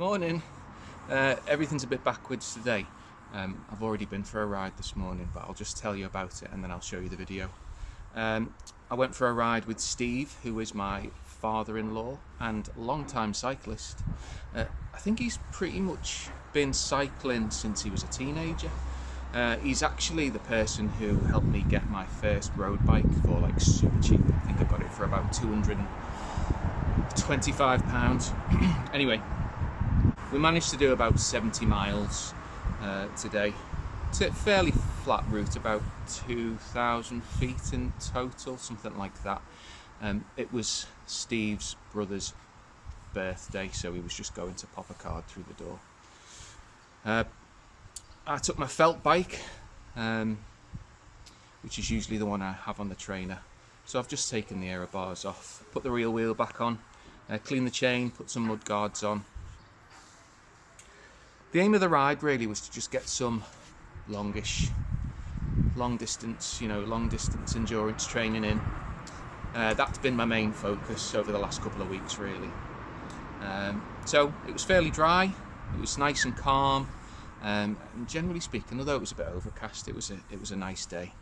Morning. Everything's a bit backwards today. I've already been for a ride this morning, but I'll just tell you about it and then I'll show you the video. I went for a ride with Steve, who is my father-in-law and long-time cyclist. I think he's pretty much been cycling since he was a teenager. He's actually the person who helped me get my first road bike for like super cheap. I think I got it for about £225. Anyway, we managed to do about 70 miles today. It's a fairly flat route, about 2,000 feet in total, something like that. It was Steve's brother's birthday, so he was just going to pop a card through the door. I took my felt bike, which is usually the one I have on the trainer. So I've just taken the aero bars off, put the rear wheel back on, cleaned the chain, put some mud guards on. The aim of the ride really was to just get some long distance endurance training in. That's been my main focus over the last couple of weeks really. So it was fairly dry, it was nice and calm, and generally speaking, although it was a bit overcast, it was a nice day.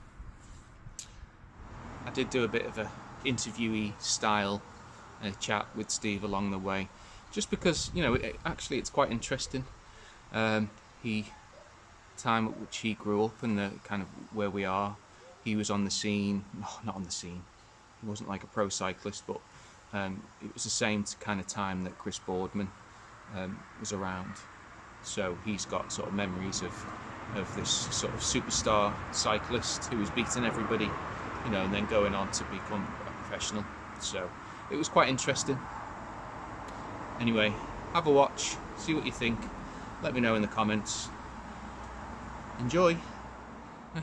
I did do a bit of a interviewee style chat with Steve along the way, just because it's quite interesting. Time at which he grew up and the kind of where we are. He was on the scene, not on the scene. He wasn't like a pro cyclist, but it was the same kind of time that Chris Boardman was around. So he's got sort of memories of this sort of superstar cyclist who was beating everybody, and then going on to become a professional. So it was quite interesting. Anyway, have a watch, see what you think. Let me know in the comments. Enjoy. I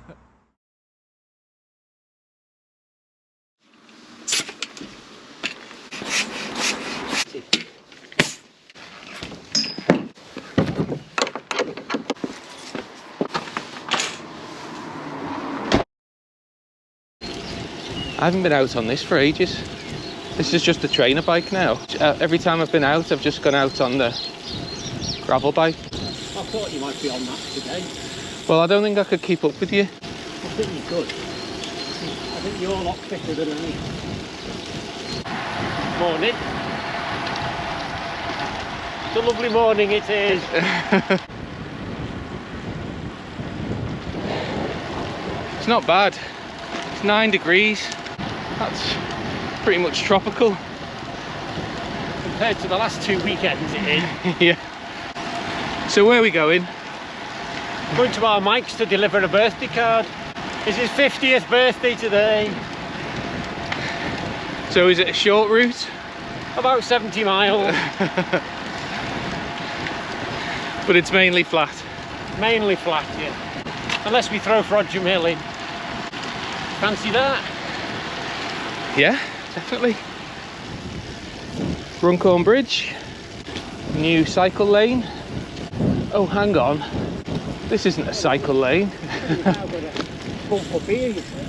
haven't been out on this for ages. This is just a trainer bike now. Every time I've been out, I've just gone out on the gravel bike. I thought you might be on that today. Well, I don't think I could keep up with you. I think you could. I think you're a lot fitter than me. Morning. It's a lovely morning it is. It's not bad. It's 9 degrees. That's pretty much tropical. Compared to the last 2 weekends it is. Yeah. So where are we going? Going to our Mike's to deliver a birthday card. It's his 50th birthday today. So is it a short route? About 70 miles. But it's mainly flat? Mainly flat, yeah. Unless we throw Frodsham Hill in. Fancy that? Yeah, definitely. Runcorn Bridge. New cycle lane. Oh, hang on. This isn't a cycle lane. Bump up here, you see.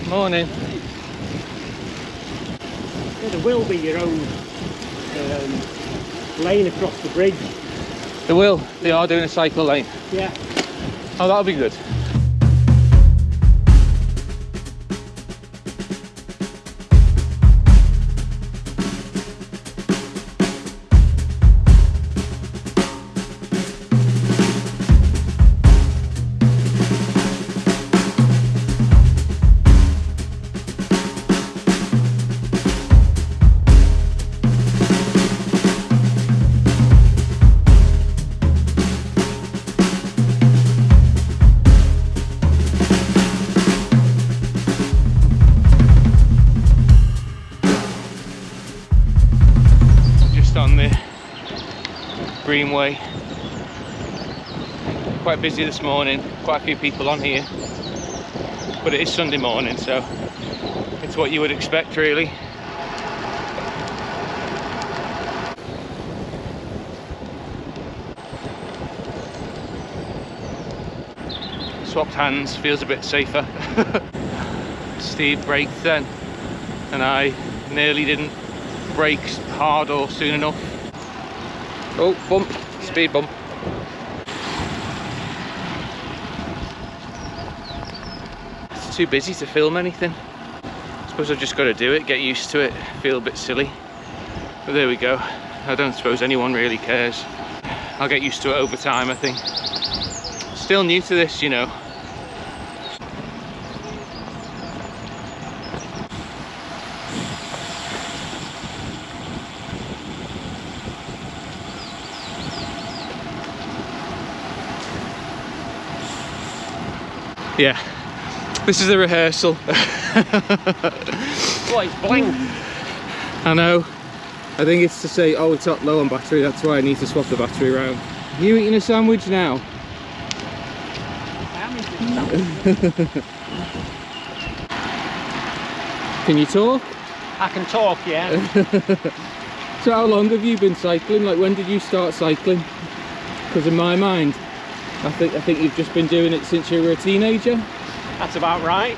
Morning. Yeah, there will be your own lane across the bridge. They will. They are doing a cycle lane. Yeah. Oh, that'll be good. On the greenway, quite busy this morning, quite a few people on here, but it is Sunday morning, so it's what you would expect really. Swapped hands, feels a bit safer. Steve braked then and I nearly didn't brake hard or soon enough. Oh, bump, speed bump. It's too busy to film anything. I suppose I've just got to do it, get used to it, feel a bit silly. But there we go. I don't suppose anyone really cares. I'll get used to it over time, I think. Still new to this, you know. Yeah, this is the rehearsal. What, it's blank? I know. I think it's to say, oh, it's up low on battery, that's why I need to swap the battery around. Are you eating a sandwich now? I am eating a sandwich. Can you talk? I can talk, yeah. So how long have you been cycling? Like, when did you start cycling? Because in my mind, I think you've just been doing it since you were a teenager. That's about right.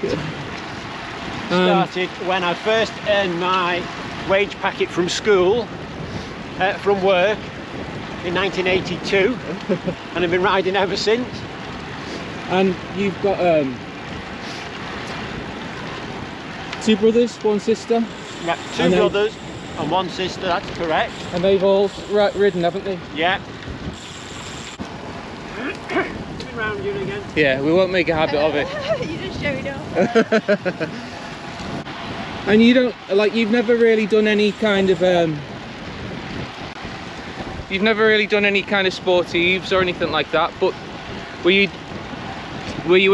Started when I first earned my wage packet from school, from work, in 1982, and I've been riding ever since. And you've got 2 brothers, 1 sister? Yeah, 2 brothers and 1 sister, that's correct. And they've all ridden, haven't they? Yeah. Round you again. Yeah, we won't make a habit of it. You just showed off. And you don't, like, you've never really done any kind of sportives or anything like that, but were you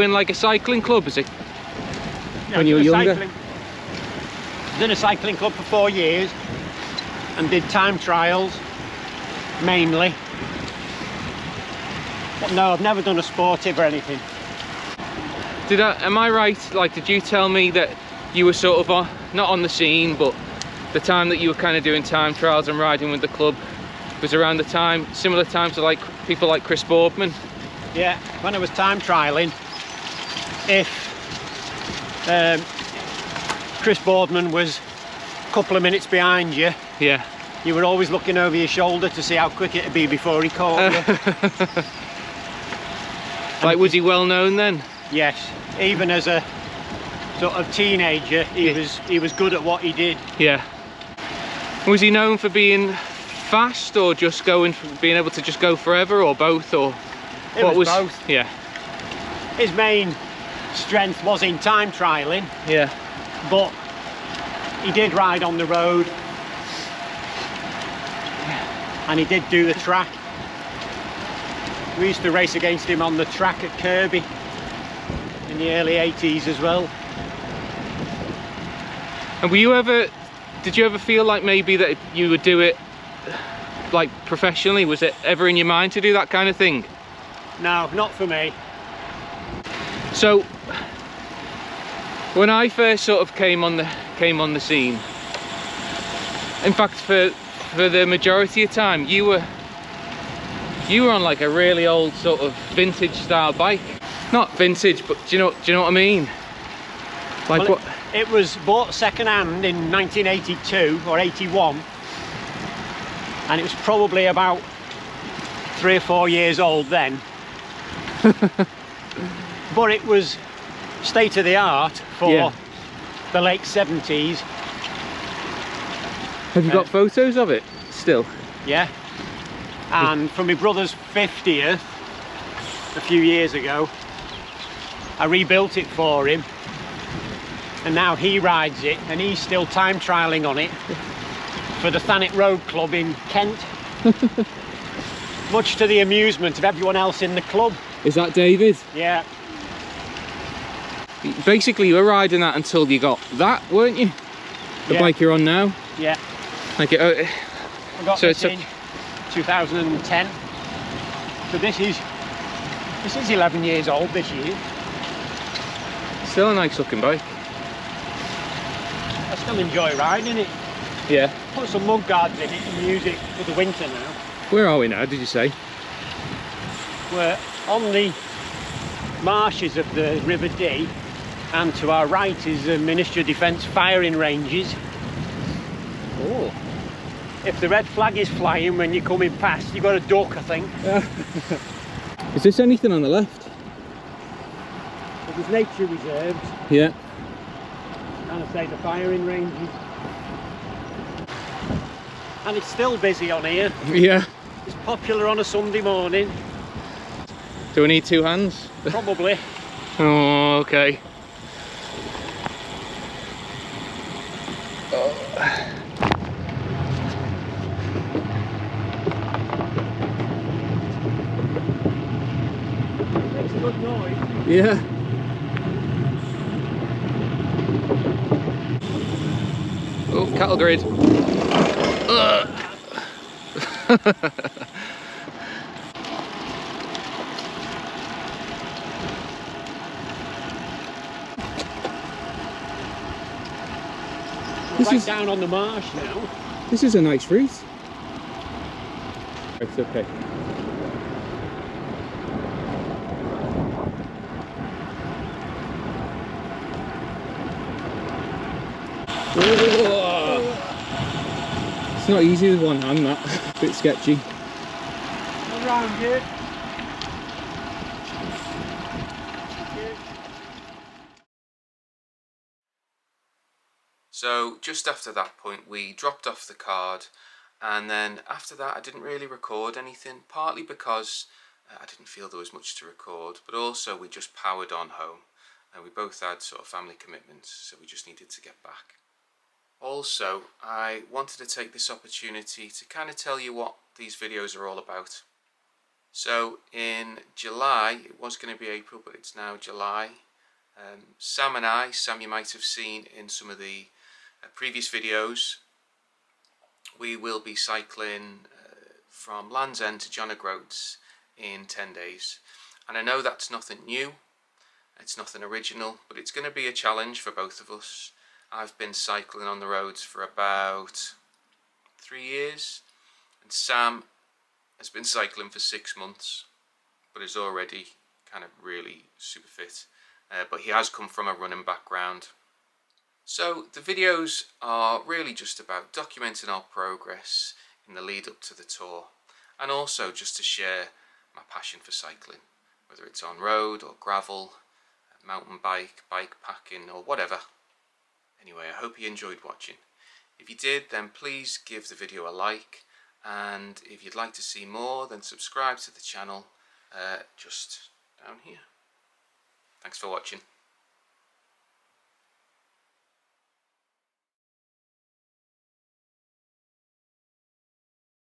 in like a cycling club, is it? Yeah, when you were younger? Done a cycling club for 4 years and did time trials mainly. But no, I've never done a sportive or anything. Am I right, like, did you tell me that you were sort of not on the scene, but the time that you were kind of doing time trials and riding with the club was around the time, similar time to like people like Chris Boardman? Yeah, when I was time trialing, if Chris Boardman was a couple of minutes behind you, yeah, you were always looking over your shoulder to see how quick it'd be before he caught you. Like, was he well known then? Yes, even as a sort of teenager, he was good at what he did. Yeah. Was he known for being fast, or just being able to just go forever, or both, or what was both? Yeah. His main strength was in time trialing. Yeah. But he did ride on the road, and he did do the track. We used to race against him on the track at Kirby in the early 80s as well. And did you ever feel like maybe that you would do it like professionally? Was it ever in your mind to do that kind of thing? No, not for me. So when I first sort of came on the scene, in fact for the majority of time, you were on like a really old sort of vintage style bike. Not vintage, but do you know what I mean? Like, well, what? It was bought second hand in 1982 or 81, and it was probably about 3 or 4 years old then. But it was state of the art for the late 70s. Have you got photos of it still? Yeah. And for my brother's 50th, a few years ago, I rebuilt it for him, and now he rides it, and he's still time trialing on it for the Thanet Road Club in Kent. Much to the amusement of everyone else in the club. Is that David? Yeah. Basically, you were riding that until you got that, weren't you? The bike you're on now? Yeah. Like it. I got this in 2010. So this is 11 years old this year. Still a nice looking bike. I still enjoy riding it. Yeah. Put some mud guards in it and use it for the winter now. Where are we now, did you say? We're on the marshes of the River Dee, and to our right is the Ministry of Defence firing ranges. Oh. If the red flag is flying when you're coming past, you've got to duck, I think. Is this anything on the left? Well, there's nature reserves. Yeah. And I say the firing ranges. And it's still busy on here. Yeah. It's popular on a Sunday morning. Do we need two hands? Probably. Oh, okay. Makes a good noise. Yeah. Oh, cattle grid. We're right down on the marsh now. This is a nice route. It's okay. It's not easy with one hand, that. A bit sketchy. Around here. So just after that point we dropped off the card, and then after that I didn't really record anything, partly because I didn't feel there was much to record, but also we just powered on home and we both had sort of family commitments, so we just needed to get back. Also, I wanted to take this opportunity to kind of tell you what these videos are all about. So in July, it was going to be April, but it's now July. Sam you might have seen in some of the previous videos, we will be cycling from Land's End to John O'Groats in 10 days. And I know that's nothing new, it's nothing original, but it's going to be a challenge for both of us. I've been cycling on the roads for about 3 years, and Sam has been cycling for 6 months, but is already kind of really super fit. But he has come from a running background. So the videos are really just about documenting our progress in the lead up to the tour, and also just to share my passion for cycling, whether it's on road or gravel, mountain bike, bike packing or whatever. Anyway, I hope you enjoyed watching. If you did, then please give the video a like, and if you'd like to see more, then subscribe to the channel just down here. Thanks for watching.